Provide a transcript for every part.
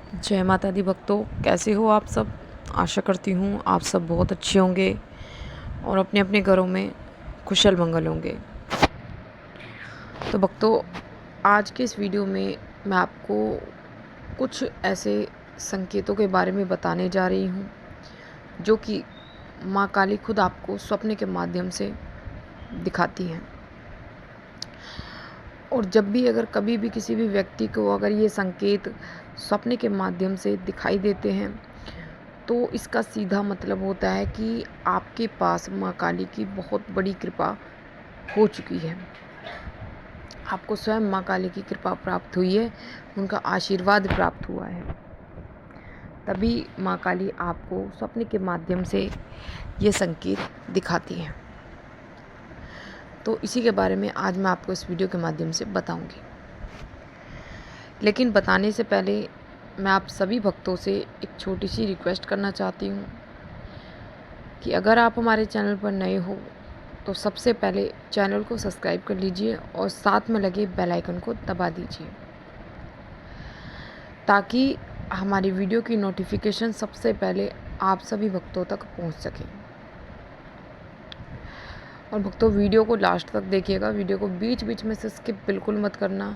जय माता दी भक्तों, कैसे हो आप सब। आशा करती हूँ आप सब बहुत अच्छे होंगे और अपने अपने घरों में कुशल मंगल होंगे। तो भक्तों, आज के इस वीडियो में मैं आपको कुछ ऐसे संकेतों के बारे में बताने जा रही हूँ जो कि माँ काली खुद आपको स्वप्न के माध्यम से दिखाती हैं। और जब भी अगर कभी भी किसी भी व्यक्ति को अगर ये संकेत स्वप्न के माध्यम से दिखाई देते हैं तो इसका सीधा मतलब होता है कि आपके पास माँ काली की बहुत बड़ी कृपा हो चुकी है। आपको स्वयं माँ काली की कृपा प्राप्त हुई है, उनका आशीर्वाद प्राप्त हुआ है। तभी माँ काली आपको स्वप्न के माध्यम से ये संकेत दिखाती हैं। तो इसी के बारे में आज मैं आपको इस वीडियो के माध्यम से बताऊंगी। लेकिन बताने से पहले मैं आप सभी भक्तों से एक छोटी सी रिक्वेस्ट करना चाहती हूँ कि अगर आप हमारे चैनल पर नए हो तो सबसे पहले चैनल को सब्सक्राइब कर लीजिए और साथ में लगे बेल आइकन को दबा दीजिए ताकि हमारी वीडियो की नोटिफिकेशन सबसे पहले आप सभी भक्तों तक पहुंच सके। और भक्तों, वीडियो को लास्ट तक देखिएगा, वीडियो को बीच बीच में से स्किप बिल्कुल मत करना,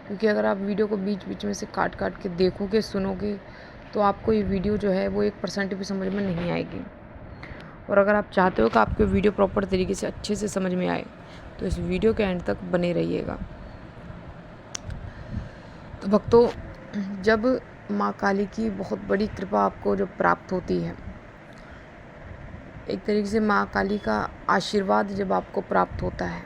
क्योंकि अगर आप वीडियो को बीच बीच में से काट काट के देखोगे, सुनोगे तो आपको ये वीडियो जो है वो 1% भी समझ में नहीं आएगी। और अगर आप चाहते हो कि आपको वीडियो प्रॉपर तरीके से अच्छे से समझ में आए तो इस वीडियो के एंड तक बने रहिएगा। तो भक्तों, जब माँ काली की बहुत बड़ी कृपा आपको जो प्राप्त होती है, एक तरीके से माँ काली का आशीर्वाद जब आपको प्राप्त होता है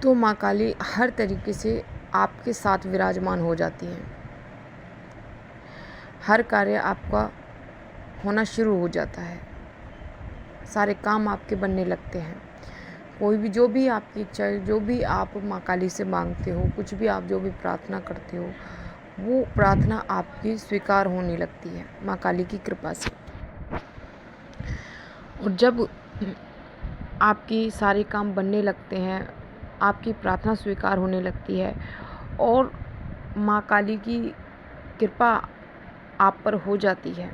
तो माँ काली हर तरीके से आपके साथ विराजमान हो जाती हैं। हर कार्य आपका होना शुरू हो जाता है, सारे काम आपके बनने लगते हैं। कोई भी जो भी आपकी इच्छा है, जो भी आप माँ काली से मांगते हो, कुछ भी आप जो भी प्रार्थना करते हो, वो प्रार्थना आपकी स्वीकार होने लगती है माँ काली की कृपा से। और जब आपकी सारे काम बनने लगते हैं, आपकी प्रार्थना स्वीकार होने लगती है और माँ काली की कृपा आप पर हो जाती है,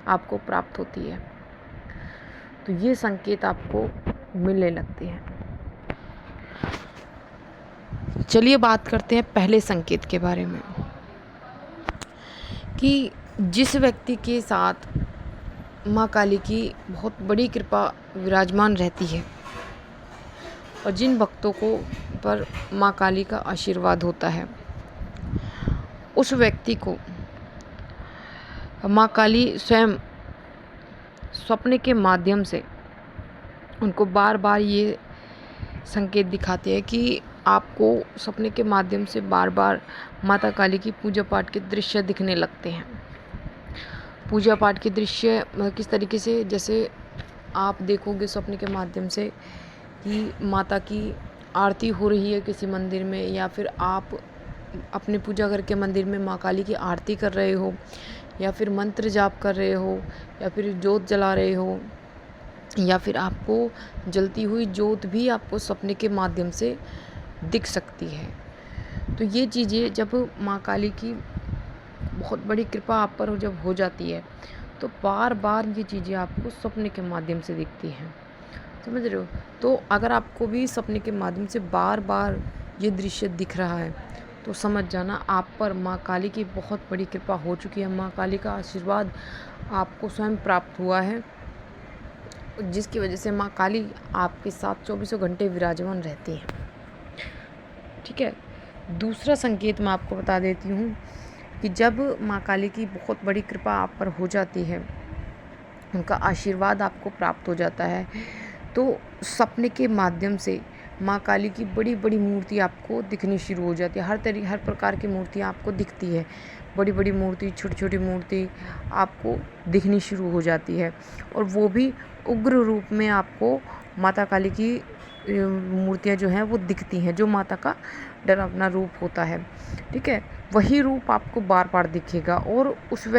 आपको प्राप्त होती है, तो ये संकेत आपको मिलने लगते हैं। चलिए बात करते हैं पहले संकेत के बारे में कि जिस व्यक्ति के साथ माँ काली की बहुत बड़ी कृपा विराजमान रहती है और जिन भक्तों को पर माँ काली का आशीर्वाद होता है, उस व्यक्ति को माँ काली स्वयं स्वप्न के माध्यम से उनको बार बार ये संकेत दिखाते हैं कि आपको सपने के माध्यम से बार बार माता काली की पूजा पाठ के दृश्य दिखने लगते हैं। पूजा पाठ के दृश्य किस तरीके से, जैसे आप देखोगे सपने के माध्यम से कि माता की आरती हो रही है किसी मंदिर में, या फिर आप अपने पूजा घर के मंदिर में माँ काली की आरती कर रहे हो, या फिर मंत्र जाप कर रहे हो, या फिर जोत जला रहे हो, या फिर आपको जलती हुई जोत भी आपको सपने के माध्यम से दिख सकती है। तो ये चीज़ें जब माँ काली की बहुत बड़ी कृपा आप पर जब हो जाती है तो बार बार ये चीज़ें आपको सपने के माध्यम से दिखती हैं, समझ रहे हो। तो अगर आपको भी सपने के माध्यम से बार बार ये दृश्य दिख रहा है तो समझ जाना आप पर माँ काली की बहुत बड़ी कृपा हो चुकी है, माँ काली का आशीर्वाद आपको स्वयं प्राप्त हुआ है, जिसकी वजह से माँ काली आपके साथ 24 घंटे विराजमान रहती हैं। ठीक है। दूसरा संकेत मैं आपको बता देती हूँ कि जब माँ काली की बहुत बड़ी कृपा आप पर हो जाती है, उनका आशीर्वाद आपको प्राप्त हो जाता है, तो सपने के माध्यम से माँ काली की बड़ी बड़ी मूर्ति आपको दिखनी शुरू हो जाती है। हर प्रकार की मूर्तियाँ आपको दिखती है, बड़ी बड़ी मूर्ति, छोटी छोटी मूर्ति आपको दिखनी शुरू हो जाती है, और वो भी उग्र रूप में आपको माता काली की मूर्तियाँ जो हैं वो दिखती हैं, जो माता का डरावना रूप होता है। ठीक है, वही रूप आपको बार बार दिखेगा और उसी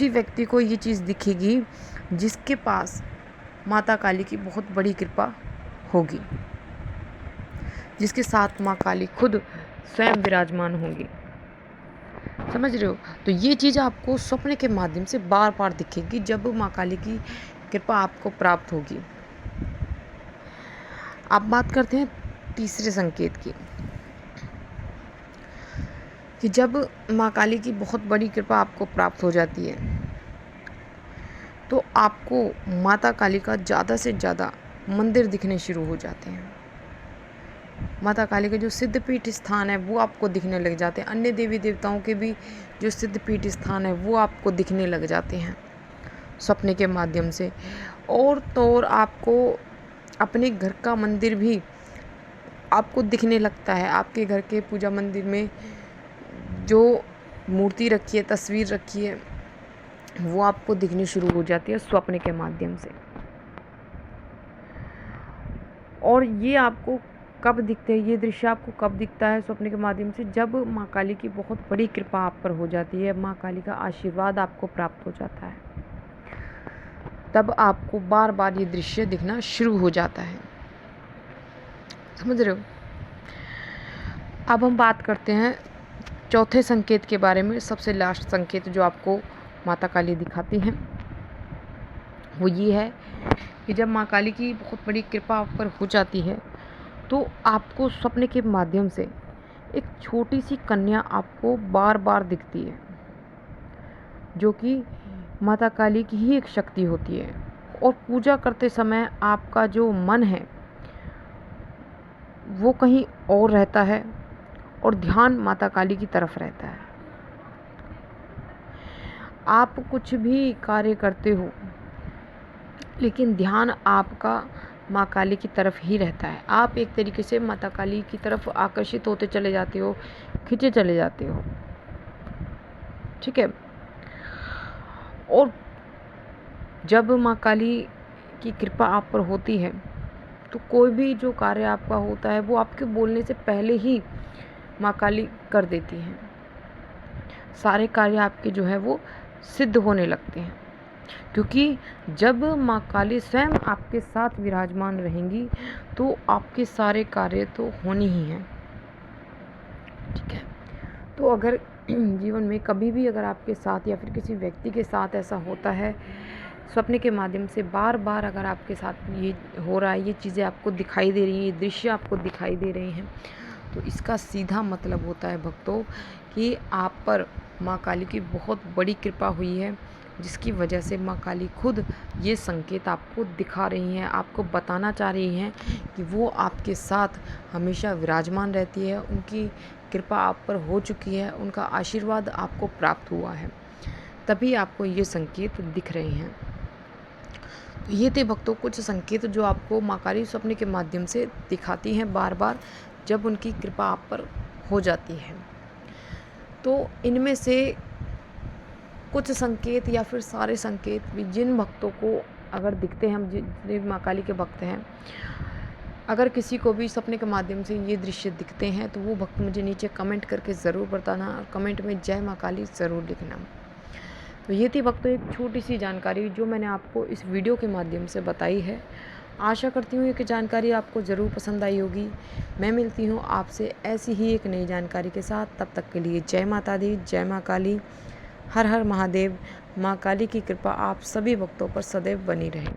व्यक्ति को ये चीज़ दिखेगी जिसके पास माता काली की बहुत बड़ी कृपा होगी, जिसके साथ माँ काली खुद स्वयं विराजमान होंगी। समझ रहे हो? तो ये चीज़ आपको स्वप्न के माध्यम से बार बार दिखेगी जब माँ काली की कृपा आपको प्राप्त होगी। अब बात करते हैं तीसरे संकेत की, कि जब माँ काली की बहुत बड़ी कृपा आपको प्राप्त हो जाती है तो आपको माता काली का ज़्यादा से ज़्यादा मंदिर दिखने शुरू हो जाते हैं। माता काली के जो सिद्धपीठ स्थान है वो आपको दिखने लग जाते हैं। अन्य देवी देवताओं के भी जो सिद्धपीठ स्थान है वो आपको दिखने लग जाते हैं सपने के माध्यम से। और तो और आपको अपने घर का मंदिर भी आपको दिखने लगता है। आपके घर के पूजा मंदिर में जो मूर्ति रखी है, तस्वीर रखी है, वो आपको दिखनी शुरू हो जाती है स्वप्न के माध्यम से। और ये आपको कब दिखते हैं, ये दृश्य आपको कब दिखता है स्वप्न के माध्यम से? जब माँ काली की बहुत बड़ी कृपा आप पर हो जाती है, माँ काली का आशीर्वाद आपको प्राप्त हो जाता है, तब आपको बार बार ये दृश्य दिखना शुरू हो जाता है। समझ रहे हो? अब हम बात करते हैं चौथे संकेत के बारे में। सबसे लास्ट संकेत जो आपको माता काली दिखाती हैं वो ये है कि जब माँ काली की बहुत बड़ी कृपा आप पर हो जाती है तो आपको स्वप्न के माध्यम से एक छोटी सी कन्या आपको बार बार दिखती है, जो कि माता काली की ही एक शक्ति होती है। और पूजा करते समय आपका जो मन है वो कहीं और रहता है और ध्यान माता काली की तरफ रहता है। आप कुछ भी कार्य करते हो लेकिन ध्यान आपका माँ काली की तरफ ही रहता है। आप एक तरीके से माता काली की तरफ आकर्षित होते चले जाते हो, खिंचे चले जाते हो। ठीक है? और जब माँ काली की कृपा आप पर होती है तो कोई भी जो कार्य आपका होता है वो आपके बोलने से पहले ही माँ काली कर देती हैं। सारे कार्य आपके जो है वो सिद्ध होने लगते हैं, क्योंकि जब माँ काली स्वयं आपके साथ विराजमान रहेंगी तो आपके सारे कार्य तो होने ही हैं। ठीक है? तो अगर जीवन में कभी भी अगर आपके साथ या फिर किसी व्यक्ति के साथ ऐसा होता है, स्वप्न के माध्यम से बार बार अगर आपके साथ ये हो रहा है, ये चीज़ें आपको दिखाई दे रही हैं, ये दृश्य आपको दिखाई दे रहे हैं, तो इसका सीधा मतलब होता है भक्तों कि आप पर माँ काली की बहुत बड़ी कृपा हुई है, जिसकी वजह से माँ काली खुद ये संकेत आपको दिखा रही हैं, आपको बताना चाह रही हैं कि वो आपके साथ हमेशा विराजमान रहती है, उनकी कृपा आप पर हो चुकी है, उनका आशीर्वाद आपको प्राप्त हुआ है, तभी आपको ये संकेत दिख रहे हैं। ये थे भक्तों कुछ संकेत जो आपको माँ काली स्वप्न के माध्यम से दिखाती हैं बार बार जब उनकी कृपा आप पर हो जाती है। तो इनमें से कुछ संकेत या फिर सारे संकेत भी जिन भक्तों को अगर दिखते हैं, हम जिन माँ काली के भक्त हैं, अगर किसी को भी सपने के माध्यम से ये दृश्य दिखते हैं तो वो भक्त मुझे नीचे कमेंट करके ज़रूर बताना और कमेंट में जय माँ काली ज़रूर लिखना। तो ये थी भक्तों एक छोटी सी जानकारी जो मैंने आपको इस वीडियो के माध्यम से बताई है। आशा करती हूँ कि जानकारी आपको ज़रूर पसंद आई होगी। मैं मिलती हूँ आपसे ऐसी ही एक नई जानकारी के साथ। तब तक के लिए जय माता दी, जय माँ काली, हर हर महादेव। माँ काली की कृपा आप सभी भक्तों पर सदैव बनी रहे।